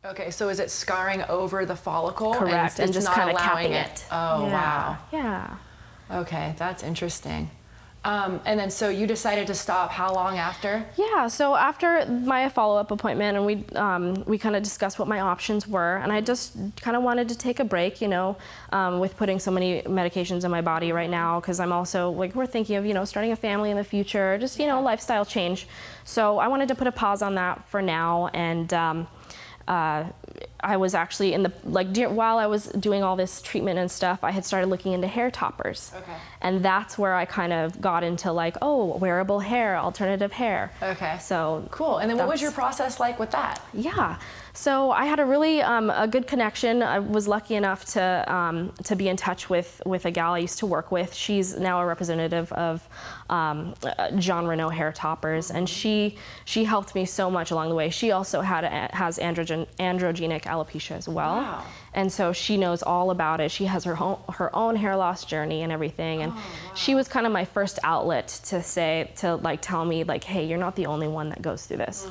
Okay, so is it scarring over the follicle? Correct, and just kind of capping it. Oh, yeah. wow. Yeah. Okay, that's interesting. And then so you decided to stop how long after? Yeah, so after my follow-up appointment, and we kind of discussed what my options were, and I just kind of wanted to take a break, you know, with putting so many medications in my body right now, because I'm also, like, we're thinking of, you know, starting a family in the future, just, you know, lifestyle change. So I wanted to put a pause on that for now, and I was actually in the, like, while I was doing all this treatment and stuff, I had started looking into hair toppers. Okay. And that's where I kind of got into, like, oh, wearable hair, alternative hair. Okay. So cool. And then what was your process like with that? Yeah. So I had a really a good connection. I was lucky enough to be in touch with a gal I used to work with. She's now a representative of Jean Renault hair toppers, and she helped me so much along the way. She also has androgenic alopecia as well. Wow. And so she knows all about it. She has her own hair loss journey and everything. And she was kind of my first outlet to like tell me, like, hey, you're not the only one that goes through this.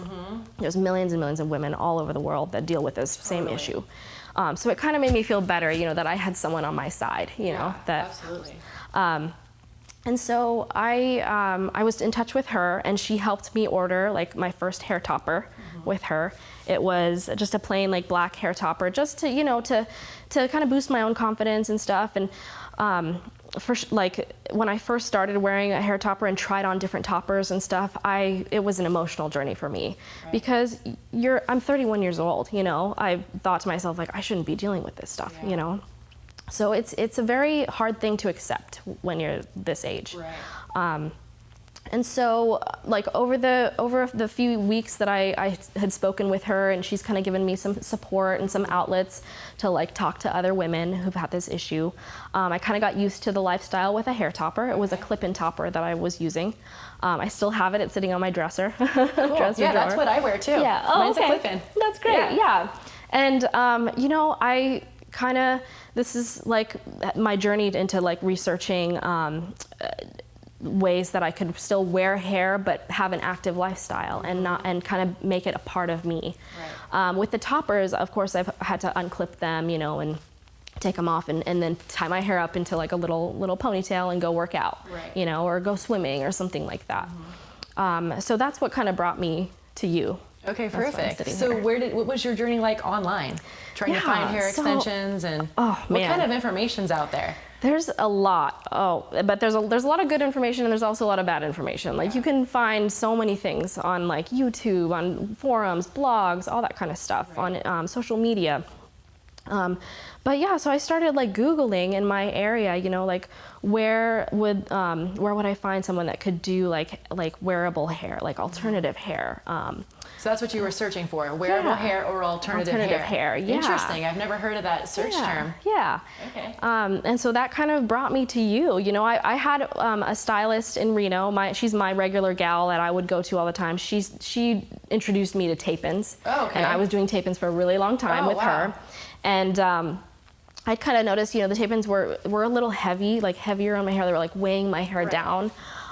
There's millions and millions of women all over the world that deal with this same issue. So it kind of made me feel better, you know, that I had someone on my side, you know. That, absolutely. And so I was in touch with her, and she helped me order, like, my first hair topper with her. It was just a plain, like, black hair topper, just to, you know, to kind of boost my own confidence and stuff. And like, when I first started wearing a hair topper and tried on different toppers and stuff, it was an emotional journey for me, because I'm 31 years old, you know. I thought to myself, like, I shouldn't be dealing with this stuff, you know. So it's a very hard thing to accept when you're this age. Right. And so, like, over the few weeks that I had spoken with her, and she's kind of given me some support and some outlets to, like, talk to other women who've had this issue, I kind of got used to the lifestyle with a hair topper. It was a clip-in topper that I was using. I still have it. It's sitting on my dresser. Cool. Dresser Yeah, drawer. that's what I wear too. Yeah. Oh, mine's okay. a clip-in. That's great. Yeah. And you know, this is, like, my journey into, like, researching ways that I could still wear hair but have an active lifestyle and kind of make it a part of me. Right. With the toppers, of course, I've had to unclip them, you know, and take them off and then tie my hair up into, like, a little ponytail and go work out, you know, or go swimming or something like that. So that's what kind of brought me to you. Okay, perfect. So what was your journey like online? Trying to find hair extensions and what kind of information's out there? There's a lot. But there's a lot of good information, and there's also a lot of bad information. Like, you can find so many things on, like, YouTube, on forums, blogs, all that kind of stuff, on social media. But yeah, so I started, like, Googling in my area, you know, like, where would I find someone that could do like wearable hair, like alternative hair? So that's what you were searching for, wearable hair or alternative hair. Yeah. Interesting. I've never heard of that search term. Yeah. Okay. And so that kind of brought me to you. You know, I had a stylist in Reno. She's my regular gal that I would go to all the time. She introduced me to tape-ins. Oh, okay. And I was doing tape-ins for a really long time with her. And I kind of noticed, you know, the tape-ins were a little heavy, like heavier on my hair. They were, like, weighing my hair down.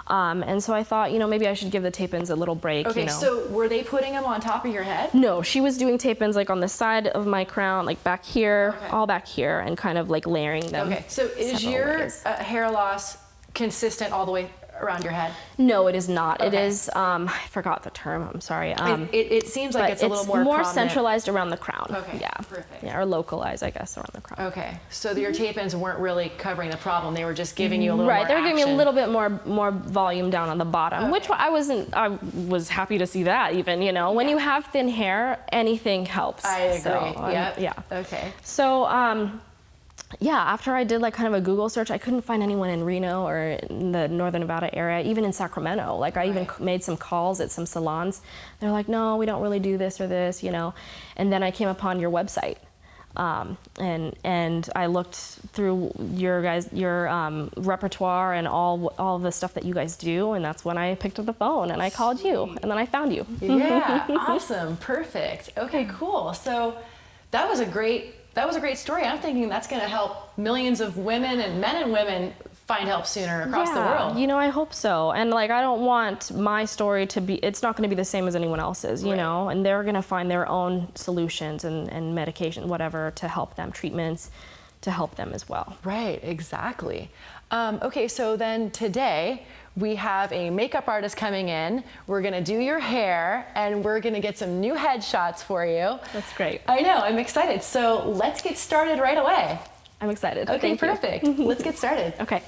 And so I thought, you know, maybe I should give the tape-ins a little break. Okay, you know. so were they putting them on top of your head? No, she was doing tape-ins, like, on the side of my crown, like back here, all back here, and kind of, like, layering them. Okay, so is your hair loss consistent all the way around your head? No, it is not. Okay. It is, I forgot the term, I'm sorry. It seems like it's a little more prominent. Centralized around the crown. Okay, yeah. perfect. Yeah, or localized, I guess, around the crown. Okay, so your tape-ins weren't really covering the problem. They were just giving you a little more Right, they were giving me a action. little bit more volume down on the bottom, which I was happy to see that even, you know. When you have thin hair, anything helps. I agree, So, yeah. Okay. So, yeah, after I did, like, kind of a Google search, I couldn't find anyone in Reno or in the Northern Nevada area, even in Sacramento. Like, I even made some calls at some salons. They're like, no, we don't really do this or this, you know. And then I came upon your website. And I looked through your repertoire and all the stuff that you guys do, and that's when I picked up the phone and I called you, and then I found you. Yeah, awesome, perfect. Okay, cool. So that was a great story. I'm thinking that's going to help millions of women and men and women find help sooner across the world. You know, I hope so. And like, I don't want my story to be, it's not going to be the same as anyone else's, you know, and they're going to find their own solutions and medication, whatever, to help them, treatments to help them as well. Right, exactly. Okay, so then today we have a makeup artist coming in. We're gonna do your hair and we're gonna get some new headshots for you. That's great. I know, I'm excited. So let's get started right away. I'm excited. Okay, perfect. Let's get started. Okay.